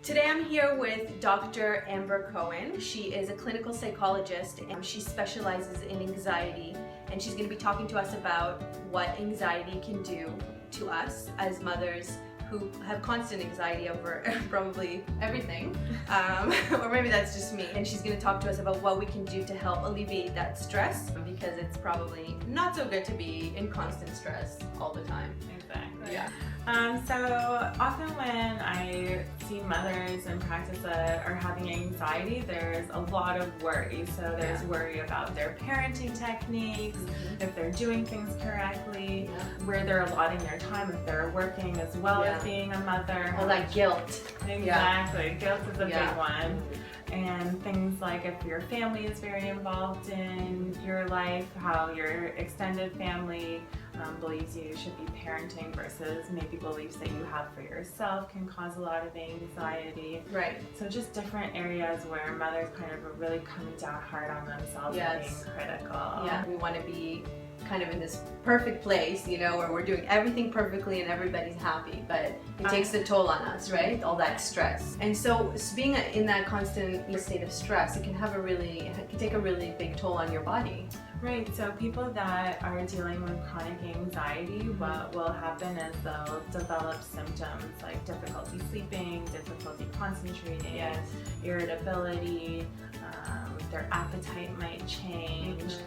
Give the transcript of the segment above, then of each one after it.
Today I'm here with Dr. Amber Cohen. She is a clinical psychologist and she specializes in anxiety, and she's going to be talking to us about what anxiety can do to us as mothers who have constant anxiety over probably everything, or maybe that's just me. And she's going to talk to us about what we can do to help alleviate that stress, because it's probably not so good to be in constant stress all the time. Exactly. Yeah. So often when I see mothers in practice that are having anxiety, there's a lot of worry. So there's worry about their parenting techniques, if they're doing things correctly, where they're allotting their time, if they're working as well as being a mother. All that guilt. Exactly. Guilt is a big one. And things like if your family is very involved in your life, how your extended family believes you should be parenting versus maybe beliefs that you have for yourself can cause a lot of anxiety. Right. So just different areas where mothers kind of are really coming down hard on themselves and being critical. Yeah, we want to be kind of in this perfect place, you know, where we're doing everything perfectly and everybody's happy, but it takes a toll on us, right? All that stress. And so being in that constant state of stress, it can take a really big toll on your body. Right, so people that are dealing with chronic anxiety, what will happen is they'll develop symptoms like difficulty sleeping, difficulty concentrating, irritability, their appetite might change,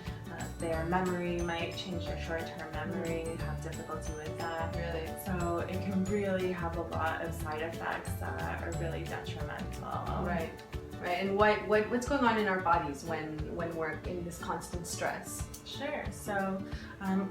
their memory might change, their short-term memory, have difficulty with that. Really? So it can really have a lot of side effects that are really detrimental. Right. Right, and what's going on in our bodies when we're in this constant stress? Sure. So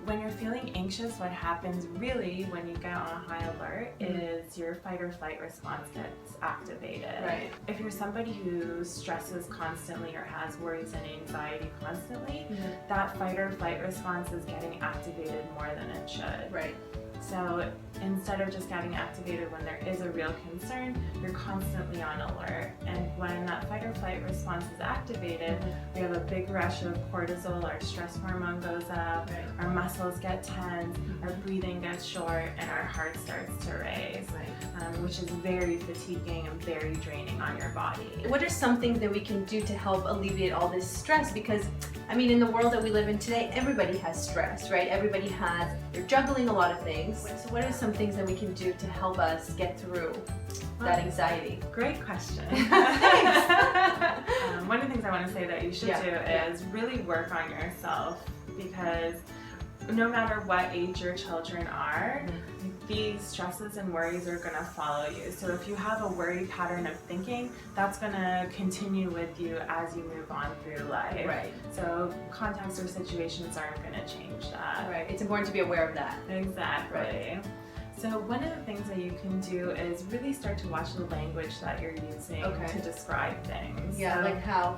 when you're feeling anxious, what happens really when you get on high alert is your fight or flight response gets activated. Right. If you're somebody who stresses constantly or has worries and anxiety constantly, that fight or flight response is getting activated more than it should. Right. So instead of just getting activated when there is a real concern, you're constantly on alert. And when that fight or flight response is activated, we have a big rush of cortisol, our stress hormone goes up, our muscles get tense, our breathing gets short, and our heart starts to race, which is very fatiguing and very draining on your body. What are some things that we can do to help alleviate all this stress? Because, I mean, in the world that we live in today, everybody has stress, right? They're juggling a lot of things. So what are some things that we can do to help us get through that anxiety? Great question. One of the things I want to say that you should do is really work on yourself, because no matter what age your children are, these stresses and worries are going to follow you. So if you have a worry pattern of thinking, that's going to continue with you as you move on through life. Right. So contexts or situations aren't going to change that. Right. It's important to be aware of that. Exactly. Right. So one of the things that you can do is really start to watch the language that you're using to describe things. Yeah, like how?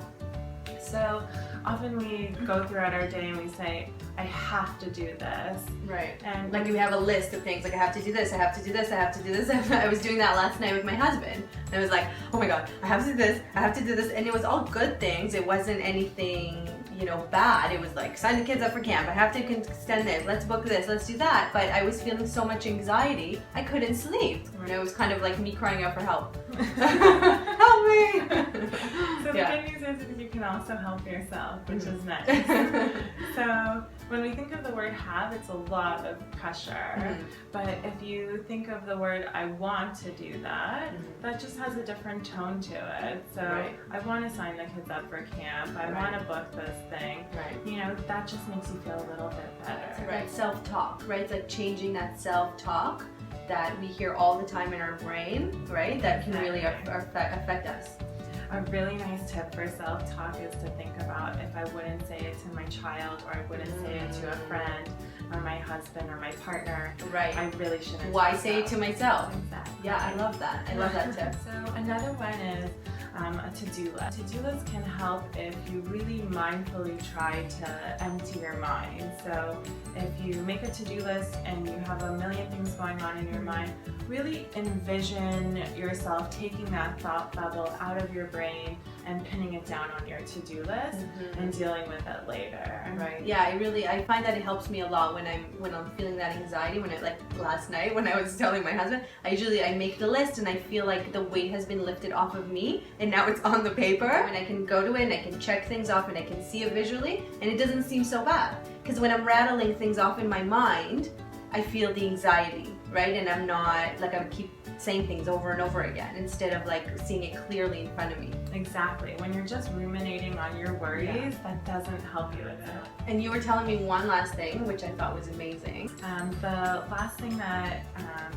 So often we go throughout our day and we say, I have to do this. Right. And like we have a list of things, like I have to do this, I have to do this, I have to do this. I was doing that last night with my husband. And I was like, oh my God, I have to do this, I have to do this. And it was all good things. It wasn't anything, bad. It was like, sign the kids up for camp. I have to extend this. Let's book this. Let's do that. But I was feeling so much anxiety, I couldn't sleep. And it was kind of like me crying out for help. Help me! So the good news is you can also help yourself, which is nice. So when we think of the word have, it's a lot of pressure. But if you think of the word I want to do that, that just has a different tone to it. So I want to sign the kids up for camp. I want to book this thing. That just makes you feel a little bit better. Right. Self-talk, right? It's like changing that self-talk that we hear all the time in our brain, right? That can really affect us. A really nice tip for self-talk is to think about, if I wouldn't say it to my child, or I wouldn't say it to a friend, or my husband, or my partner, I really shouldn't. Why say it to myself? Exactly. Yeah, I love that. I love that tip. So another one is, a to-do list. To-do list can help if you really mindfully try to empty your mind. So if you make a to-do list and you have a million things going on in your mind, really envision yourself taking that thought bubble out of your brain and pinning it down on your to-do list and dealing with it later. Right. Yeah, I find that it helps me a lot when I'm feeling that anxiety. Like last night when I was telling my husband, I make the list and I feel like the weight has been lifted off of me and now it's on the paper and I can go to it and I can check things off and I can see it visually and it doesn't seem so bad. Because when I'm rattling things off in my mind, I feel the anxiety, right? And I'm not, like, I keep saying things over and over again instead of like seeing it clearly in front of me. Exactly. When you're just ruminating on your worries, that doesn't help you with it. And you were telling me one last thing, which I thought was amazing. The last thing that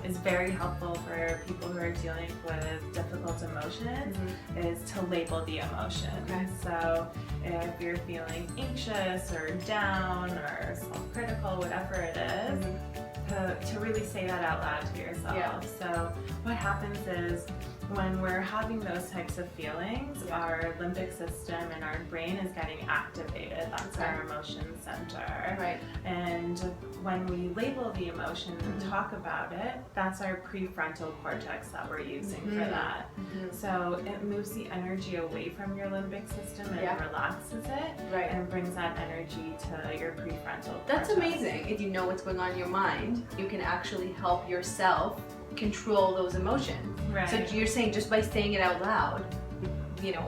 is very helpful for people who are dealing with difficult emotions is to label the emotion. Okay. So if you're feeling anxious or down or self-critical, whatever it is, to really say that out loud to yourself. Yeah. So what happens is when we're having those types of feelings, our limbic system and our brain is getting activated. That's our emotion center. Right. And when we label the emotion and talk about it, that's our prefrontal cortex that we're using for that. So it moves the energy away from your limbic system and relaxes it, and brings that energy to your prefrontal cortex. That's amazing. If you know what's going on in your mind, you can actually help yourself control those emotions. Right. So you're saying just by saying it out loud,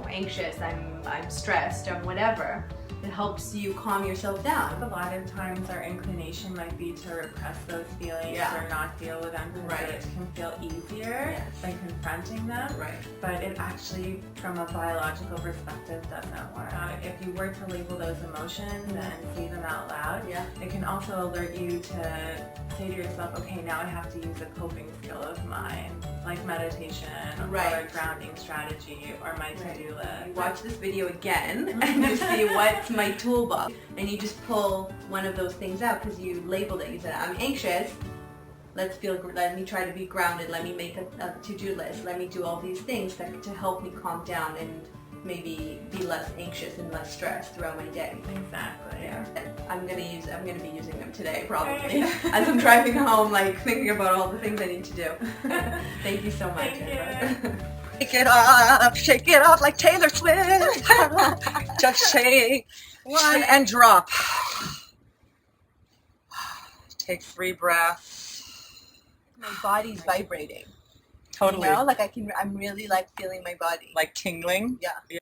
anxious, I'm stressed, I'm whatever, it helps you calm yourself down. A lot of times our inclination might be to repress those feelings or not deal with them because it can feel easier than confronting them. Right. But it actually, from a biological perspective, doesn't work. If you were to label those emotions and say them out loud, it can also alert you to say to yourself, okay, now I have to use a coping skill of mine, like meditation or a grounding strategy or my to-do list. You watch this video again and you see what's my toolbox, and you just pull one of those things out because you labeled it. You said, I'm anxious, let me try to be grounded, let me make a to-do list, let me do all these things to help me calm down and maybe be less anxious and less stressed throughout my day. Exactly. Yeah. I'm gonna be using them today probably as I'm driving home, like thinking about all the things I need to do. Thank you so much. Shake it off like Taylor Swift. Just shake one and drop. Take 3 breaths. My body's vibrating. Totally. Like I'm really like feeling my body. Like tingling. Yeah.